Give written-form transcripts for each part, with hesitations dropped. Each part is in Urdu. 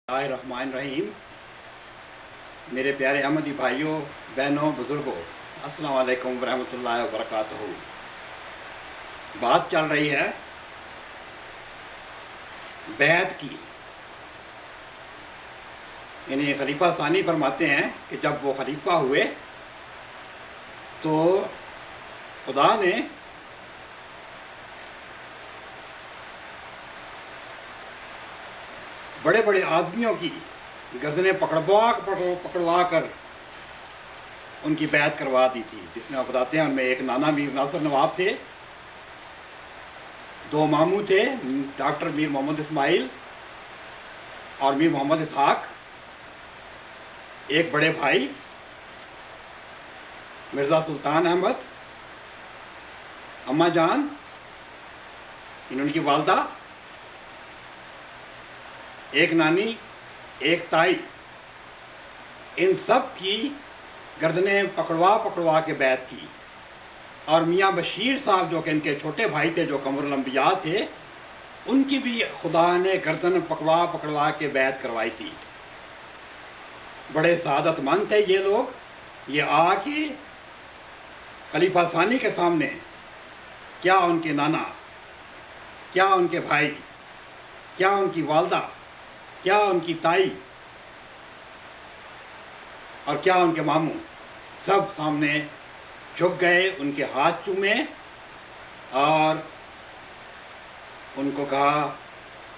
الرحمن الرحیم۔ میرے پیارے احمدی بھائیوں، بہنوں، بزرگوں، السلام علیکم ورحمۃ اللہ وبرکاتہ۔ بات چل رہی ہے بیعت کی، یعنی خلیفہ ثانی فرماتے ہیں کہ جب وہ خلیفہ ہوئے تو خدا نے بڑے بڑے آدمیوں کی گردنیں پکڑوا کر ان کی بیعت کروا دی تھی، جس میں آپ بتاتے ہیں ان میں ایک نانا میر ناصر نواب تھے، دو ماموں تھے، ڈاکٹر میر محمد اسماعیل اور میر محمد اسحاق، ایک بڑے بھائی مرزا سلطان احمد، اماں جان ان کی والدہ، ایک نانی، ایک تائی، ان سب کی گردنیں پکڑوا کے بیعت کی۔ اور میاں بشیر صاحب جو کہ ان کے چھوٹے بھائی تھے، جو قمر الانبیاء تھے، ان کی بھی خدا نے گردن پکڑوا کے بیعت کروائی تھی۔ بڑے سعادت مند تھے یہ لوگ، یہ آ کے خلیفہ ثانی کے سامنے کیا ان کے نانا، کیا ان کے بھائی، کیا ان کی والدہ، کیا ان کی تائی اور کیا ان کے ماموں، سب سامنے جھک گئے، ان کے ہاتھ چومے اور ان کو کہا،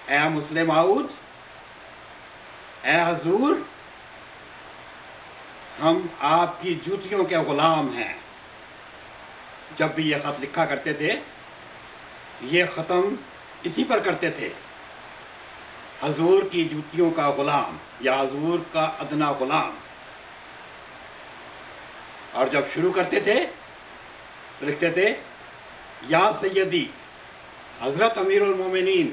اے مسلم عود، اے حضور، ہم آپ کی جوتیوں کے غلام ہیں۔ جب بھی یہ خط لکھا کرتے تھے، یہ ختم اسی پر کرتے تھے، حضور کی جوتیوں کا غلام یا حضور کا ادنا غلام۔ اور جب شروع کرتے تھے تو لکھتے تھے، یا سیدی حضرت امیر المومنین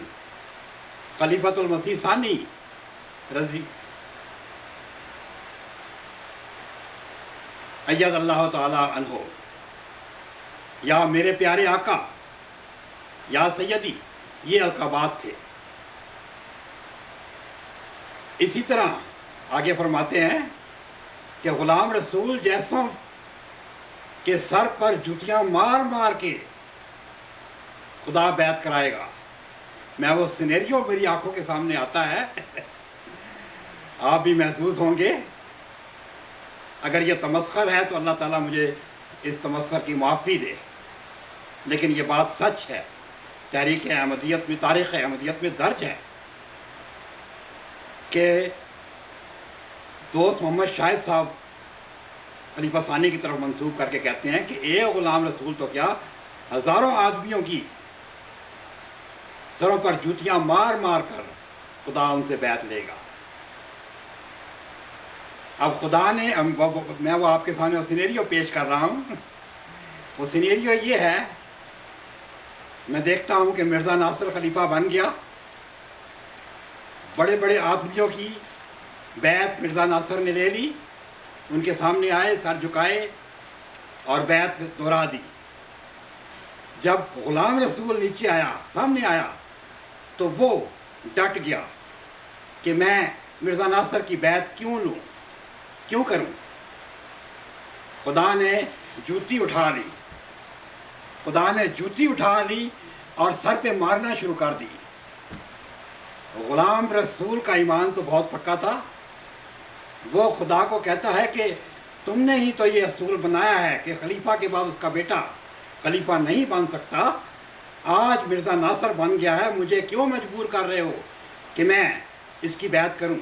خلیفۃ المسیح ثانی رضی اید اللہ تعالی عنہ، یا میرے پیارے آقا، یا سیدی، یہ القابات تھے۔ اسی طرح آگے فرماتے ہیں کہ غلام رسول جیسوں کے سر پر جوتیاں مار کے خدا بیعت کرائے گا۔ میں وہ سینیریو میری آنکھوں کے سامنے آتا ہے، آپ بھی محسوس ہوں گے۔ اگر یہ تمسخر ہے تو اللہ تعالیٰ مجھے اس تمسخر کی معافی دے، لیکن یہ بات سچ ہے، تاریخ احمدیت میں درج ہے کہ دوست محمد شاہد صاحب خلیفہ ثانی کی طرف منسوب کر کے کہتے ہیں کہ اے غلام رسول تو کیا ہزاروں آدمیوں کی سروں پر جوتیاں مار کر خدا ان سے بیعت لے گا۔ اب خدا نے، میں وہ آپ کے سامنے وہ سینیریو پیش کر رہا ہوں۔ وہ سینیریو یہ ہے، میں دیکھتا ہوں کہ مرزا ناصر خلیفہ بن گیا، بڑے بڑے آدمیوں کی بیعت مرزا ناصر نے لے لی، ان کے سامنے آئے، سر جھکائے اور بیعت دہرا دی۔ جب غلام رسول نیچے آیا، سامنے آیا، تو وہ ڈٹ گیا کہ میں مرزا ناصر کی بیعت کیوں لوں، کیوں کروں۔ خدا نے جوتی اٹھا لی اور سر پہ مارنا شروع کر دی۔ غلام رسول کا ایمان تو بہت پکا تھا، وہ خدا کو کہتا ہے کہ تم نے ہی تو یہ اصول بنایا ہے کہ خلیفہ کے بعد اس کا بیٹا خلیفہ نہیں بن سکتا۔ آج مرزا ناصر بن گیا ہے، مجھے کیوں مجبور کر رہے ہو کہ میں اس کی بیعت کروں۔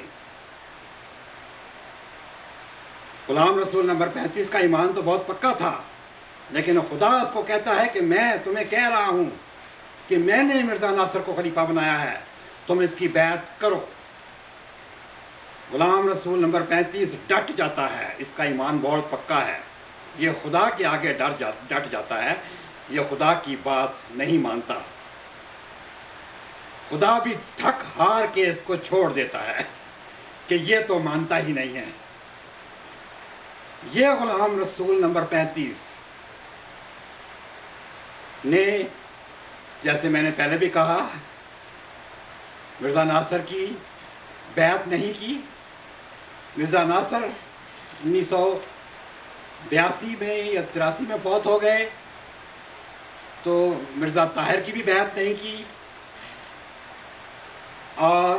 غلام رسول نمبر 35 کا ایمان تو بہت پکا تھا، لیکن خدا اس کو کہتا ہے کہ میں تمہیں کہہ رہا ہوں کہ میں نے مرزا ناصر کو خلیفہ بنایا ہے، تم اس کی بیعت کرو۔ غلام رسول نمبر 35 ڈٹ جاتا ہے، اس کا ایمان بہت پکا ہے، یہ خدا کے آگے ڈٹ جاتا ہے، یہ خدا کی بات نہیں مانتا۔ خدا بھی تھک ہار کے اس کو چھوڑ دیتا ہے کہ یہ تو مانتا ہی نہیں ہے۔ یہ غلام رسول نمبر 35 نے، جیسے میں نے پہلے بھی کہا، مرزا ناصر کی بیعت نہیں کی. مرزا ناصر 1982 میں یا 83 میں فوت ہو گئے تو مرزا طاہر کی بھی بیعت نہیں کی اور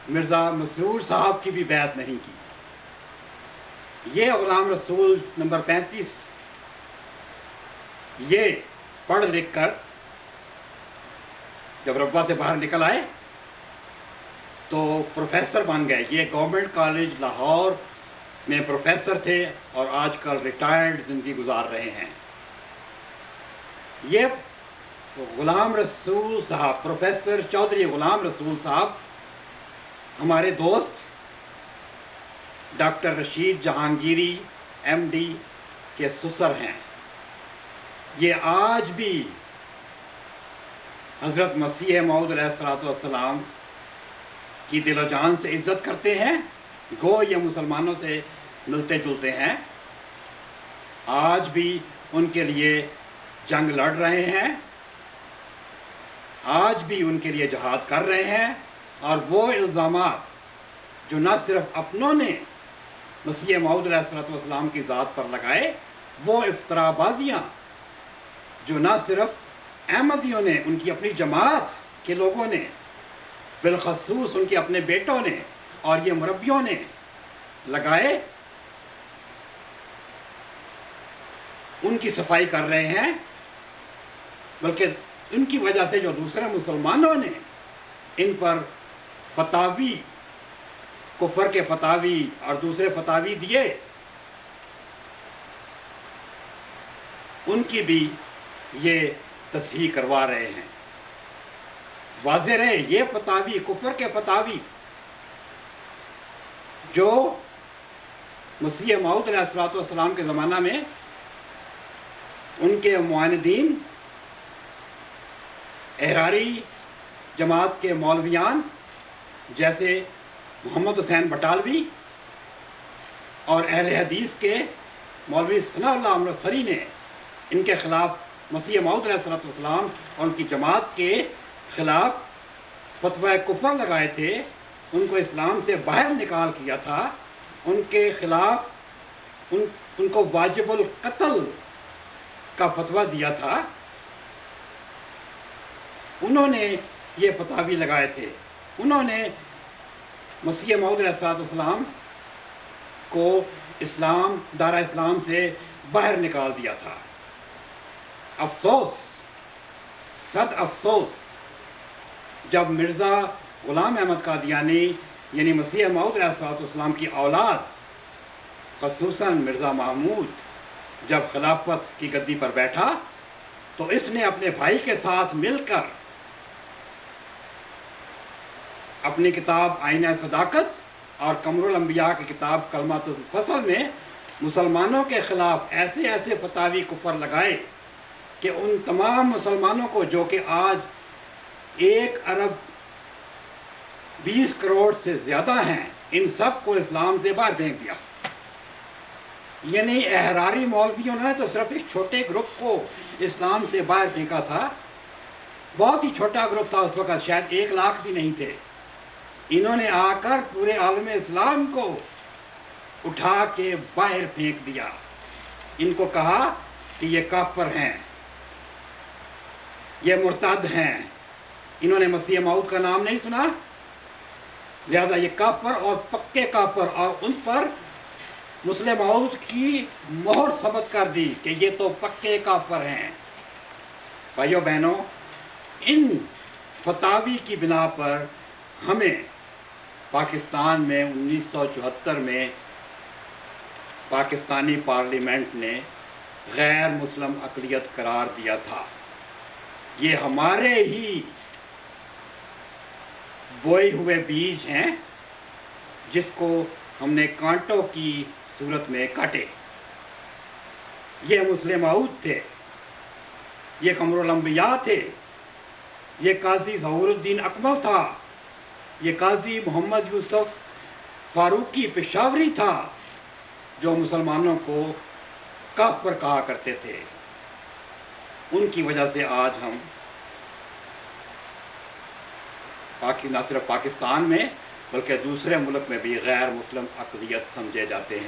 مرزا مسرور صاحب کی بھی بیعت نہیں کی. یہ غلام رسول نمبر 35 یہ پڑھ لکھ کر جب ربوہ سے باہر نکل آئے تو پروفیسر بن گئے. یہ گورنمنٹ کالج لاہور میں پروفیسر تھے اور آج کل ریٹائرڈ زندگی گزار رہے ہیں. یہ غلام رسول صاحب، پروفیسر چودھری غلام رسول صاحب ہمارے دوست doctor Rashid Jahangiri M D کے سسر ہیں. یہ آج بھی حضرت مسیح موعود علیہ السلام کی دل و جان سے عزت کرتے ہیں. گو یہ مسلمانوں سے ملتے جلتے ہیں. آج بھی ان کے لیے جنگ لڑ رہے ہیں، آج بھی ان کے لیے جہاد کر رہے ہیں. اور وہ الزامات جو نہ صرف اپنوں نے مسیح موعود علیہ السلام کی ذات پر لگائے، وہ افتراء بازیاں جو نہ صرف احمدیوں نے، ان کی اپنی جماعت کے لوگوں نے، بالخصوص ان کے اپنے بیٹوں نے اور یہ مربیوں نے لگائے، ان کی صفائی کر رہے ہیں. بلکہ ان کی وجہ سے جو دوسرے مسلمانوں نے ان پر فتاوی، کفر کے فتاوی اور دوسرے فتاوی دیے، ان کی بھی یہ تصحیح کروا رہے ہیں. واضح رہے یہ فتاوی، کفر کے فتاوی جو مسیح موعود علیہ السلام کے زمانہ میں ان کے معاندین، احراری جماعت کے مولویان جیسے محمد حسین بٹالوی اور اہل حدیث کے مولوی ثناء اللہ امرتسری نے ان کے خلاف، مسیح موعود علیہ السلام اور ان کی جماعت کے خلاف فتویٰ کفر لگائے تھے. ان کو اسلام سے باہر نکال کیا تھا. ان کے خلاف ان کو واجب القتل کا فتویٰ دیا تھا. انہوں نے یہ فتاوی لگائے تھے. انہوں نے مسیح موعود علیہ السلام کو اسلام، دارا اسلام سے باہر نکال دیا تھا. افسوس، صد افسوس، جب مرزا غلام احمد قادیانی یعنی مسیح موعود علیہ السلام کی اولاد، خصوصاً مرزا محمود جب خلافت کی گدی پر بیٹھا تو اس نے اپنے بھائی کے ساتھ مل کر اپنی کتاب آئینہ صداقت اور قمر الانبیاء کی کتاب کلمات الفصل میں مسلمانوں کے خلاف ایسے ایسے فتاوی کفر لگائے کہ ان تمام مسلمانوں کو، جو کہ آج 1.20 کروڑ سے زیادہ ہیں، ان سب کو اسلام سے باہر پھینک دیا. یعنی احراری مولویوں نے تو صرف ایک چھوٹے گروپ کو اسلام سے باہر پھینکا تھا. بہت ہی چھوٹا گروپ تھا اس وقت، شاید 1 لاکھ بھی نہیں تھے. انہوں نے آ کر پورے عالم اسلام کو اٹھا کے باہر پھینک دیا. ان کو کہا کہ یہ کافر ہیں، یہ مرتد ہیں. انہوں نے مسیح موعود کا نام نہیں سنا، لہذا یہ کافر اور پکے کافر، اور ان پر مسلم موعود کی مہر ثبت کر دی کہ یہ تو پکے کافر ہیں. بھائیو بہنوں، ان فتاوی کی بنا پر ہمیں پاکستان میں 1974 میں پاکستانی پارلیمنٹ نے غیر مسلم اقلیت قرار دیا تھا. یہ ہمارے ہی بوئے ہوئے بیج ہیں جس کو ہم نے کانٹوں کی صورت میں کاٹے. یہ مسلم موعود تھے، یہ قمر الانبیاء تھے، یہ قاضی ظہور الدین اکمل تھا، یہ قاضی محمد یوسف فاروقی پشاوری تھا، جو مسلمانوں کو کافر کہا کرتے تھے. ان کی وجہ سے آج ہم نہ صرف پاکستان میں بلکہ دوسرے ملک میں بھی غیر مسلم اقلیت سمجھے جاتے ہیں۔